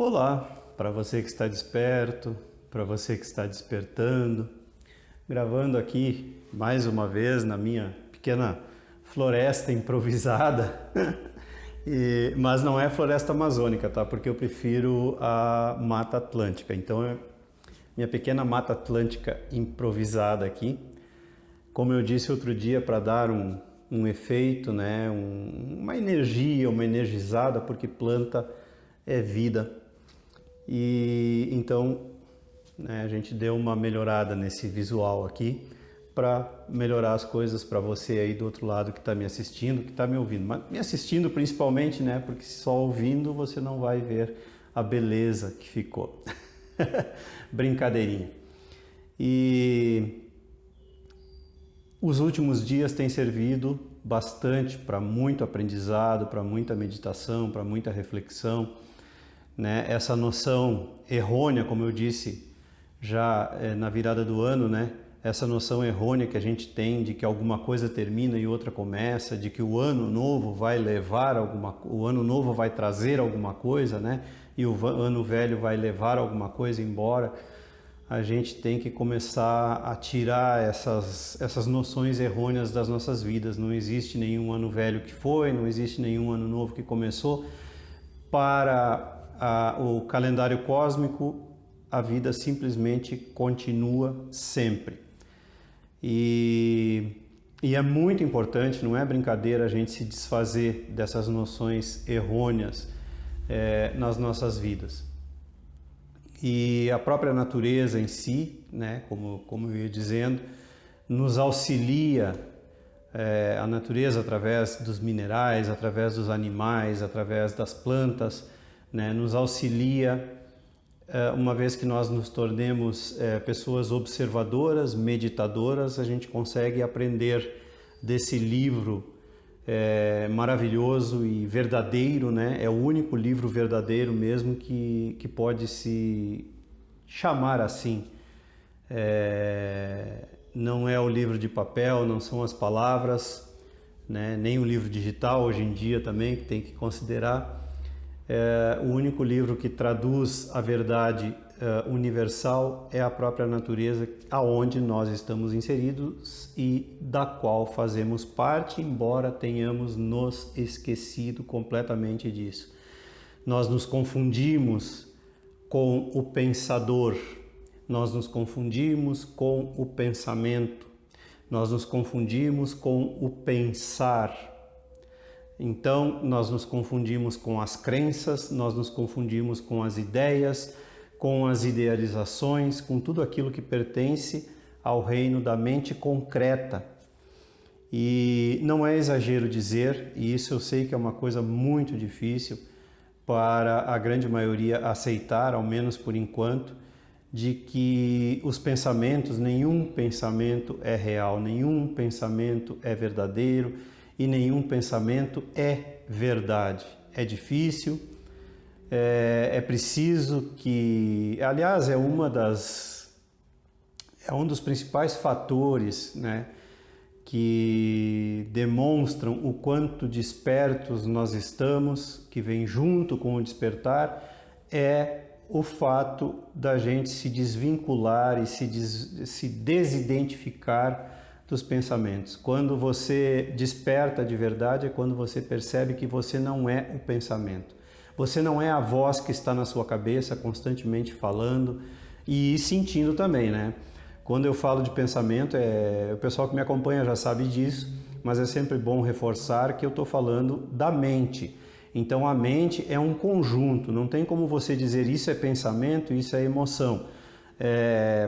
Olá, para você que está desperto, para você que está despertando, gravando aqui mais uma vez na minha pequena floresta improvisada, mas não é floresta amazônica, tá? Porque eu prefiro a Mata Atlântica, então é minha pequena Mata Atlântica improvisada aqui. Como eu disse outro dia, para dar um efeito, né? Uma energia, uma energizada, porque planta é vida. E então, né, a gente deu uma melhorada nesse visual aqui para melhorar as coisas para você aí do outro lado que está me assistindo, que está me ouvindo. Mas me assistindo principalmente, né? Porque só ouvindo você não vai ver a beleza que ficou. Brincadeirinha. E os últimos dias têm servido bastante para muito aprendizado, para muita meditação, para muita reflexão. Né? Essa noção errônea, como eu disse já na virada do ano, né? Essa noção errônea que a gente tem de que alguma coisa termina e outra começa, de que o ano novo vai levar o ano novo vai trazer alguma coisa, né? E o ano velho vai levar alguma coisa embora. A gente tem que começar a tirar essas noções errôneas das nossas vidas. Não existe nenhum ano velho que foi, não existe nenhum ano novo que começou. Para o calendário cósmico, a vida simplesmente continua sempre. E é muito importante, não é brincadeira, a gente se desfazer dessas noções errôneas nas nossas vidas. E a própria natureza em si, né, como eu ia dizendo, nos auxilia, a natureza através dos minerais, através dos animais, através das plantas, né, nos auxilia, uma vez que nós nos tornemos pessoas observadoras, meditadoras, a gente consegue aprender desse livro maravilhoso e verdadeiro, né? É o único livro verdadeiro mesmo que pode se chamar assim. Não é o livro de papel, não são as palavras, né? Nem o livro digital hoje em dia também, que tem que considerar. O único livro que traduz a verdade universal é a própria natureza, aonde nós estamos inseridos e da qual fazemos parte, embora tenhamos nos esquecido completamente disso. Nós nos confundimos com o pensador, nós nos confundimos com o pensamento, nós nos confundimos com o pensar. Então, nós nos confundimos com as crenças, nós nos confundimos com as ideias, com as idealizações, com tudo aquilo que pertence ao reino da mente concreta. E não é exagero dizer, e isso eu sei que é uma coisa muito difícil para a grande maioria aceitar, ao menos por enquanto, de que os pensamentos, nenhum pensamento é real, nenhum pensamento é verdadeiro, e nenhum pensamento é verdade. É difícil, é preciso que... Aliás, é um dos principais fatores, né, que demonstram o quanto despertos nós estamos, que vem junto com o despertar, é o fato da gente se desvincular e se desidentificar dos pensamentos. Quando você desperta de verdade é quando você percebe que você não é o pensamento. Você não é a voz que está na sua cabeça constantemente falando e sentindo também, né? Quando eu falo de pensamento, o pessoal que me acompanha já sabe disso, mas é sempre bom reforçar que eu estou falando da mente. Então a mente é um conjunto, não tem como você dizer isso é pensamento, isso é emoção.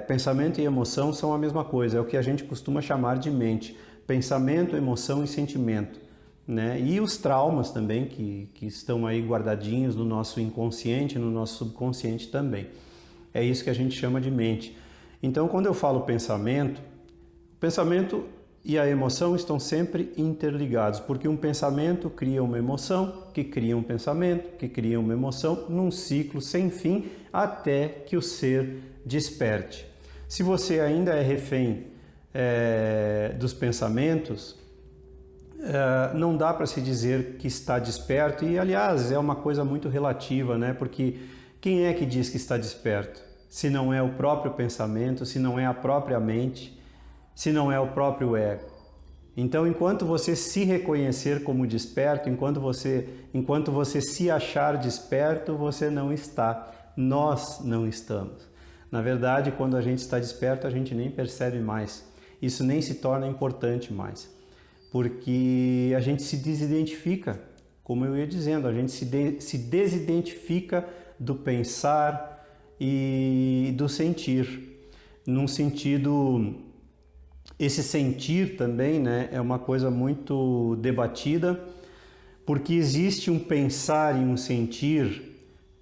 Pensamento e emoção são a mesma coisa, é o que a gente costuma chamar de mente. Pensamento, emoção e sentimento, né? E os traumas também que estão aí guardadinhos no nosso inconsciente, no nosso subconsciente também. É isso que a gente chama de mente. Então, quando eu falo pensamento, o pensamento e a emoção estão sempre interligados, porque um pensamento cria uma emoção, que cria um pensamento, que cria uma emoção, num ciclo sem fim, até que o ser desperte. Se você ainda é refém dos pensamentos, não dá para se dizer que está desperto, e aliás é uma coisa muito relativa, né? Porque Quem é que diz que está desperto? Se não é o próprio pensamento, se não é a própria mente, se não é o próprio ego. Então, enquanto você se reconhecer como desperto, enquanto você se achar desperto, você não está. Nós não estamos. Na verdade, quando a gente está desperto, a gente nem percebe mais. Isso nem se torna importante mais. Porque a gente se desidentifica, como eu ia dizendo, a gente se desidentifica do pensar e do sentir. Num sentido... Esse sentir também, né, é uma coisa muito debatida, porque existe um pensar e um sentir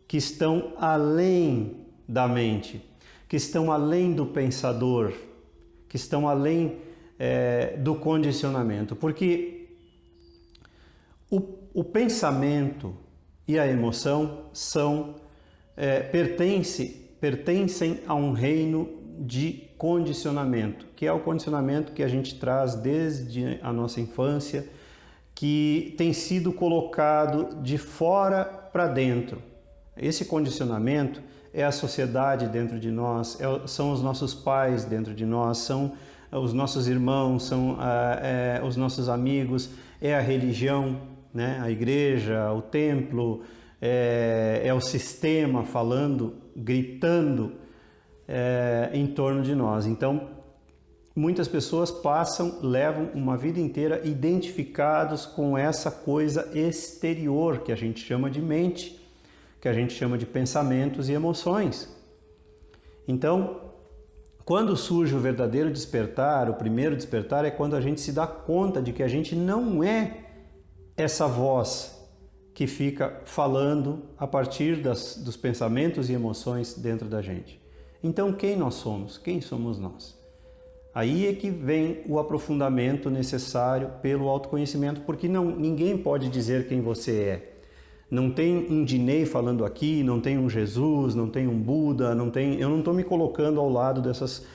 que estão além da mente, que estão além do pensador, que estão além do condicionamento. Porque o pensamento e a emoção pertencem a um reino de condicionamento, que é o condicionamento que a gente traz desde a nossa infância, que tem sido colocado de fora para dentro. Esse condicionamento é a sociedade dentro de nós, são os nossos pais dentro de nós, são os nossos irmãos, são os nossos amigos, é a religião, né? A igreja, o templo, é o sistema falando, gritando em torno de nós. Então, muitas pessoas levam uma vida inteira identificados com essa coisa exterior que a gente chama de mente, que a gente chama de pensamentos e emoções. Então, quando surge o verdadeiro despertar, o primeiro despertar, é quando a gente se dá conta de que a gente não é essa voz que fica falando a partir dos pensamentos e emoções dentro da gente. Então, quem nós somos? Quem somos nós? Aí é que vem o aprofundamento necessário pelo autoconhecimento, porque ninguém pode dizer quem você é. Não tem um Dinei falando aqui, não tem um Jesus, não tem um Buda, eu não estou me colocando ao lado dessas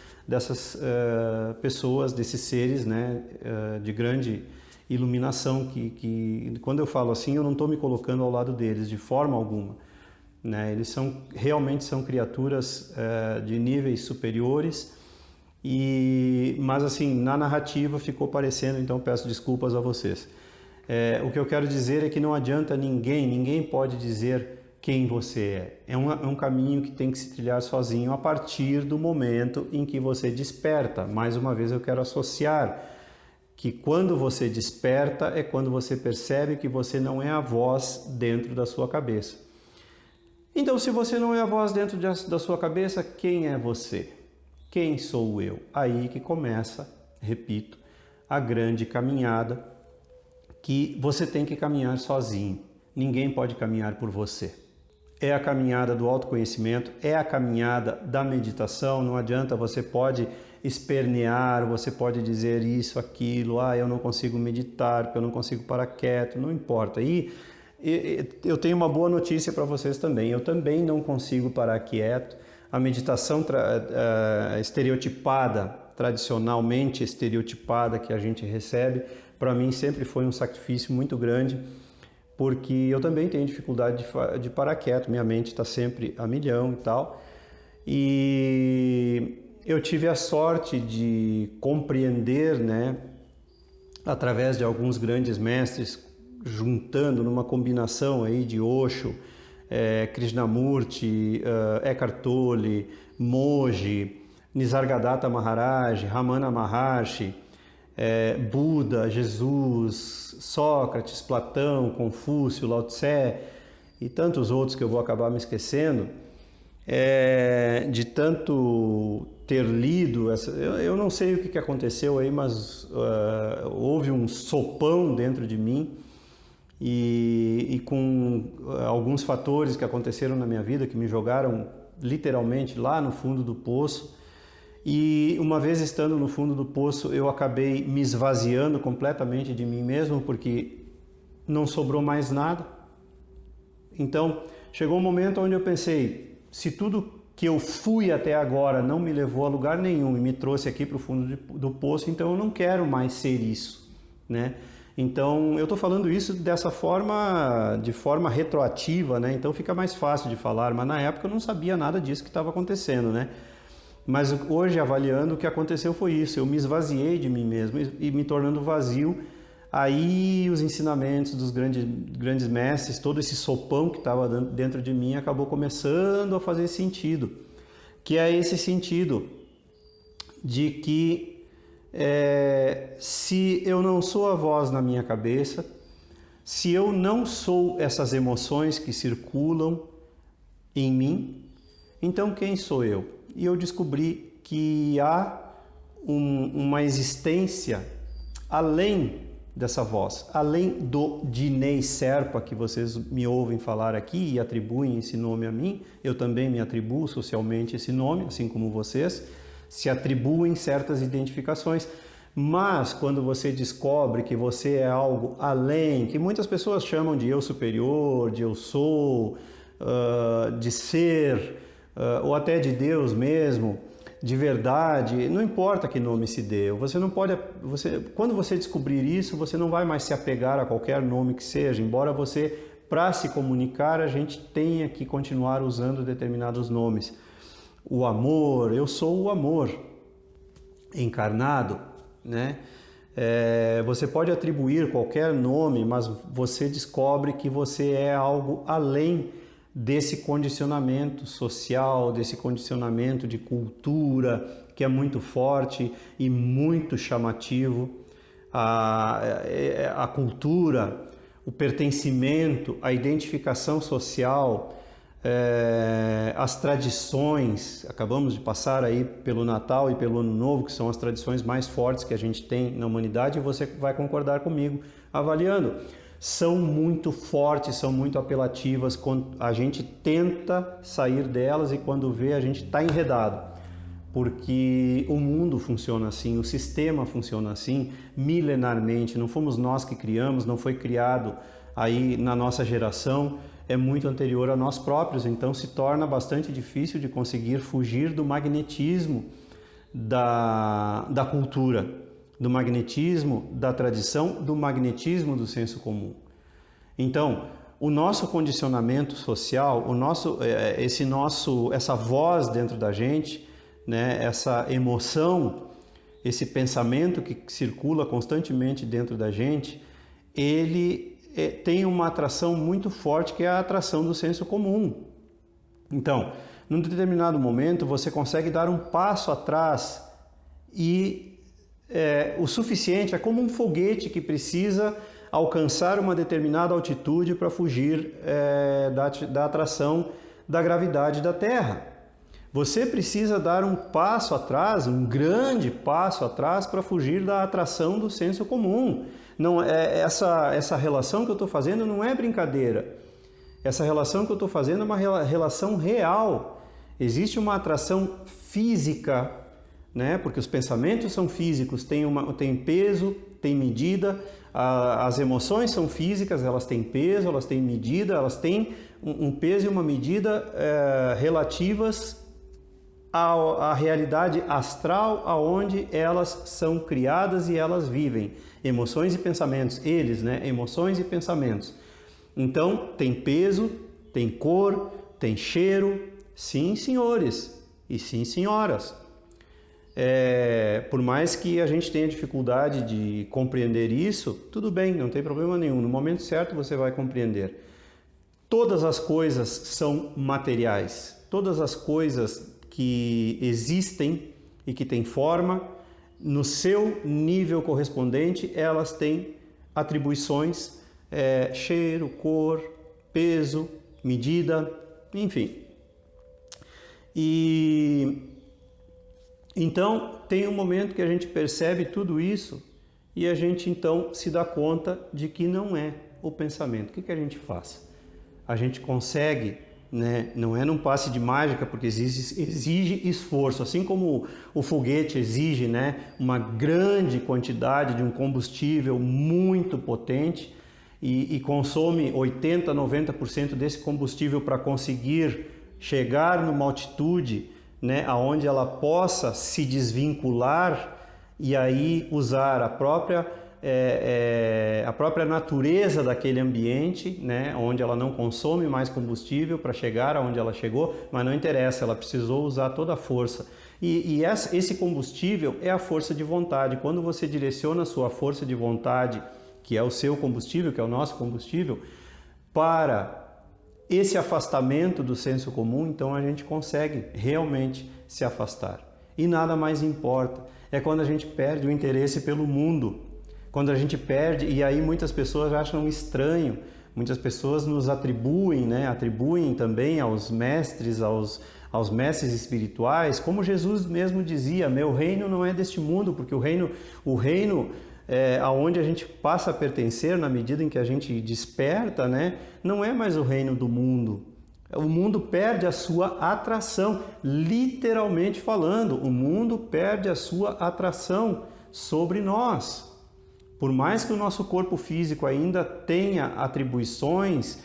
pessoas, desses seres, né, de grande iluminação, que quando eu falo assim, eu não estou me colocando ao lado deles de forma alguma. Né? Eles realmente são criaturas de níveis superiores, mas assim, na narrativa ficou parecendo, então peço desculpas a vocês. O que eu quero dizer é que não adianta ninguém pode dizer quem você é. É um caminho que tem que se trilhar sozinho a partir do momento em que você desperta. Mais uma vez eu quero associar que quando você desperta é quando você percebe que você não é a voz dentro da sua cabeça. Então, se você não é a voz dentro da sua cabeça, quem é você? Quem sou eu? Aí que começa, repito, a grande caminhada que você tem que caminhar sozinho. Ninguém pode caminhar por você. É a caminhada do autoconhecimento, é a caminhada da meditação. Não adianta, você pode espernear, você pode dizer isso, aquilo, eu não consigo meditar, eu não consigo parar quieto, não importa. E eu tenho uma boa notícia para vocês também. Eu também não consigo parar quieto. A meditação estereotipada, tradicionalmente estereotipada que a gente recebe, para mim sempre foi um sacrifício muito grande, porque eu também tenho dificuldade de parar quieto. Minha mente está sempre a milhão e tal. E eu tive a sorte de compreender, né, através de alguns grandes mestres, juntando numa combinação aí de Osho, Krishnamurti, Eckhart Tolle, Moji, Nisargadatta Maharaj, Ramana Maharshi, Buda, Jesus, Sócrates, Platão, Confúcio, Lao Tse e tantos outros que eu vou acabar me esquecendo, de tanto ter lido, eu não sei o que aconteceu aí, mas houve um sopão dentro de mim, e com alguns fatores que aconteceram na minha vida que me jogaram literalmente lá no fundo do poço. E uma vez estando no fundo do poço, eu acabei me esvaziando completamente de mim mesmo, porque não sobrou mais nada. Então, chegou um momento onde eu pensei, se tudo que eu fui até agora não me levou a lugar nenhum e me trouxe aqui para o fundo do poço, então eu não quero mais ser isso, né? Então, eu estou falando isso dessa forma, de forma retroativa, né? Então fica mais fácil de falar, mas na época eu não sabia nada disso que estava acontecendo, né? Mas hoje, avaliando, o que aconteceu foi isso, eu me esvaziei de mim mesmo e me tornando vazio. Aí os ensinamentos dos grandes mestres, todo esse sopão que estava dentro de mim acabou começando a fazer sentido, que é esse sentido de que se eu não sou a voz na minha cabeça, se eu não sou essas emoções que circulam em mim, então quem sou eu? E eu descobri que há uma existência além dessa voz, além do Dinei Serpa, que vocês me ouvem falar aqui e atribuem esse nome a mim, eu também me atribuo socialmente esse nome, assim como vocês, se atribuem certas identificações, mas quando você descobre que você é algo além, que muitas pessoas chamam de eu superior, de eu sou, de ser, ou até de Deus mesmo, de verdade, não importa que nome se dê, você não pode, quando você descobrir isso, você não vai mais se apegar a qualquer nome que seja, embora você, para se comunicar, a gente tenha que continuar usando determinados nomes. O amor, eu sou o amor encarnado, né? Você pode atribuir qualquer nome, mas você descobre que você é algo além desse condicionamento social, desse condicionamento de cultura, que é muito forte e muito chamativo. A cultura, o pertencimento, a identificação social, as tradições, acabamos de passar aí pelo Natal e pelo Ano Novo, que são as tradições mais fortes que a gente tem na humanidade, e você vai concordar comigo avaliando. São muito fortes, são muito apelativas, quando a gente tenta sair delas e quando vê a gente está enredado, porque o mundo funciona assim, o sistema funciona assim, milenarmente, não fomos nós que criamos, não foi criado aí na nossa geração, é muito anterior a nós próprios, então se torna bastante difícil de conseguir fugir do magnetismo da cultura, do magnetismo da tradição, do magnetismo do senso comum. Então, o nosso condicionamento social, essa voz dentro da gente, né, essa emoção, esse pensamento que circula constantemente dentro da gente, ele tem uma atração muito forte, que é a atração do senso comum. Então, num determinado momento, você consegue dar um passo atrás e o suficiente, é como um foguete que precisa alcançar uma determinada altitude para fugir da atração da gravidade da Terra. Você precisa dar um passo atrás, um grande passo atrás, para fugir da atração do senso comum. Não, essa relação que eu estou fazendo não é brincadeira. Essa relação que eu estou fazendo é uma relação real. Existe uma atração física, né? Porque os pensamentos são físicos, tem peso, tem medida. As emoções são físicas, elas têm peso, elas têm medida, elas têm um peso e uma medida relativas à realidade astral aonde elas são criadas e elas vivem. Emoções e pensamentos, né? Emoções e pensamentos. Então, tem peso, tem cor, tem cheiro, sim, senhores e sim, senhoras. Por mais que a gente tenha dificuldade de compreender isso, tudo bem, não tem problema nenhum. No momento certo você vai compreender. Todas as coisas são materiais. Todas as coisas que existem e que têm forma, no seu nível correspondente, elas têm atribuições, cheiro, cor, peso, medida, enfim. E então tem um momento que a gente percebe tudo isso e a gente então se dá conta de que não é o pensamento. O que a gente faz? A gente consegue, né? Não é num passe de mágica, porque exige esforço, assim como o foguete exige, né, uma grande quantidade de um combustível muito potente e consome 80%, 90% desse combustível para conseguir chegar numa altitude, né, aonde ela possa se desvincular e aí usar a própria a própria natureza daquele ambiente, né, onde ela não consome mais combustível para chegar aonde ela chegou, mas não interessa, ela precisou usar toda a força. E esse combustível é a força de vontade. Quando você direciona a sua força de vontade, que é o seu combustível, que é o nosso combustível, para esse afastamento do senso comum, então a gente consegue realmente se afastar. E nada mais importa. É quando a gente perde o interesse pelo mundo. Quando a gente perde, e aí muitas pessoas acham estranho, muitas pessoas nos atribuem, né? Atribuem também aos mestres, aos mestres espirituais, como Jesus mesmo dizia, meu reino não é deste mundo, porque o reino aonde a gente passa a pertencer na medida em que a gente desperta, né? Não é mais o reino do mundo. O mundo perde a sua atração, literalmente falando, o mundo perde a sua atração sobre nós. Por mais que o nosso corpo físico ainda tenha atribuições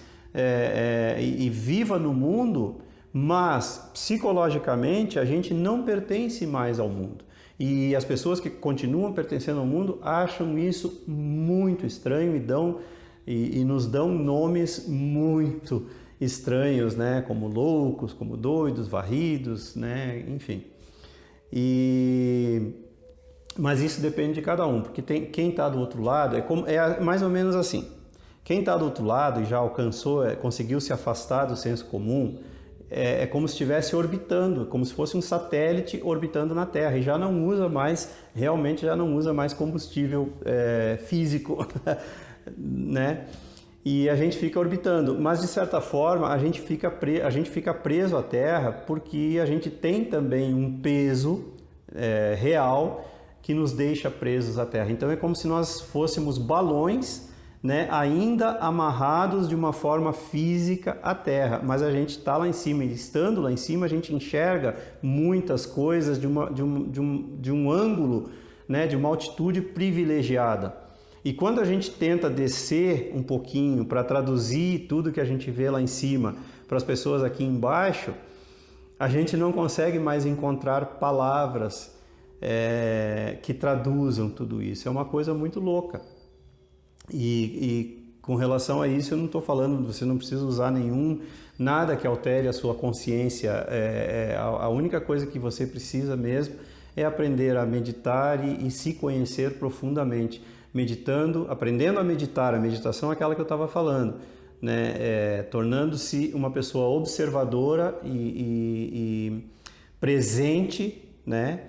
e viva no mundo, mas psicologicamente a gente não pertence mais ao mundo. E as pessoas que continuam pertencendo ao mundo acham isso muito estranho e nos dão nomes muito estranhos, né? Como loucos, como doidos, varridos, né? Enfim. Mas isso depende de cada um, porque quem está do outro lado é mais ou menos assim. Quem está do outro lado e já alcançou, conseguiu se afastar do senso comum, é como se estivesse orbitando, como se fosse um satélite orbitando na Terra e realmente já não usa mais combustível físico, né? E a gente fica orbitando, mas de certa forma a gente fica preso à Terra porque a gente tem também um peso real que nos deixa presos à Terra. Então é como se nós fôssemos balões, né, ainda amarrados de uma forma física à Terra, mas a gente está lá em cima, e estando lá em cima a gente enxerga muitas coisas de um ângulo, né, de uma altitude privilegiada. E quando a gente tenta descer um pouquinho para traduzir tudo que a gente vê lá em cima para as pessoas aqui embaixo, a gente não consegue mais encontrar palavras que traduzam tudo isso. É uma coisa muito louca. E com relação a isso, eu não estou falando, você não precisa usar nada que altere a sua consciência. A única coisa que você precisa mesmo é aprender a meditar e se conhecer profundamente. Aprendendo a meditar, a meditação é aquela que eu estava falando, né? Tornando-se uma pessoa observadora e presente, né?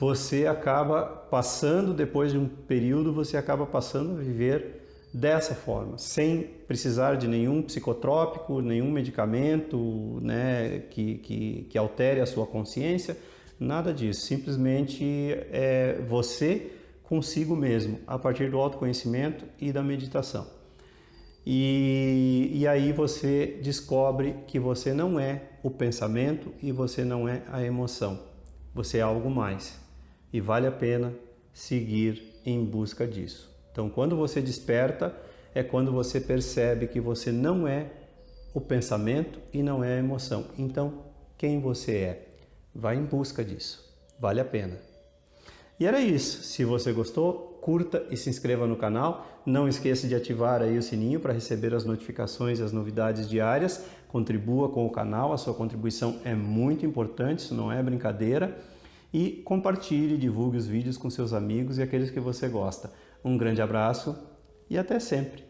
Você acaba passando, depois de um período, você acaba passando a viver dessa forma, sem precisar de nenhum psicotrópico, nenhum medicamento, né, que altere a sua consciência, nada disso. Simplesmente é você consigo mesmo, a partir do autoconhecimento e da meditação. E aí você descobre que você não é o pensamento e você não é a emoção. Você é algo mais. E vale a pena seguir em busca disso. Então, quando você desperta, é quando você percebe que você não é o pensamento e não é a emoção. Então, quem você é? Vai em busca disso. Vale a pena. E era isso. Se você gostou, curta e se inscreva no canal. Não esqueça de ativar aí o sininho para receber as notificações e as novidades diárias. Contribua com o canal. A sua contribuição é muito importante, isso não é brincadeira. E compartilhe e divulgue os vídeos com seus amigos e aqueles que você gosta. Um grande abraço e até sempre!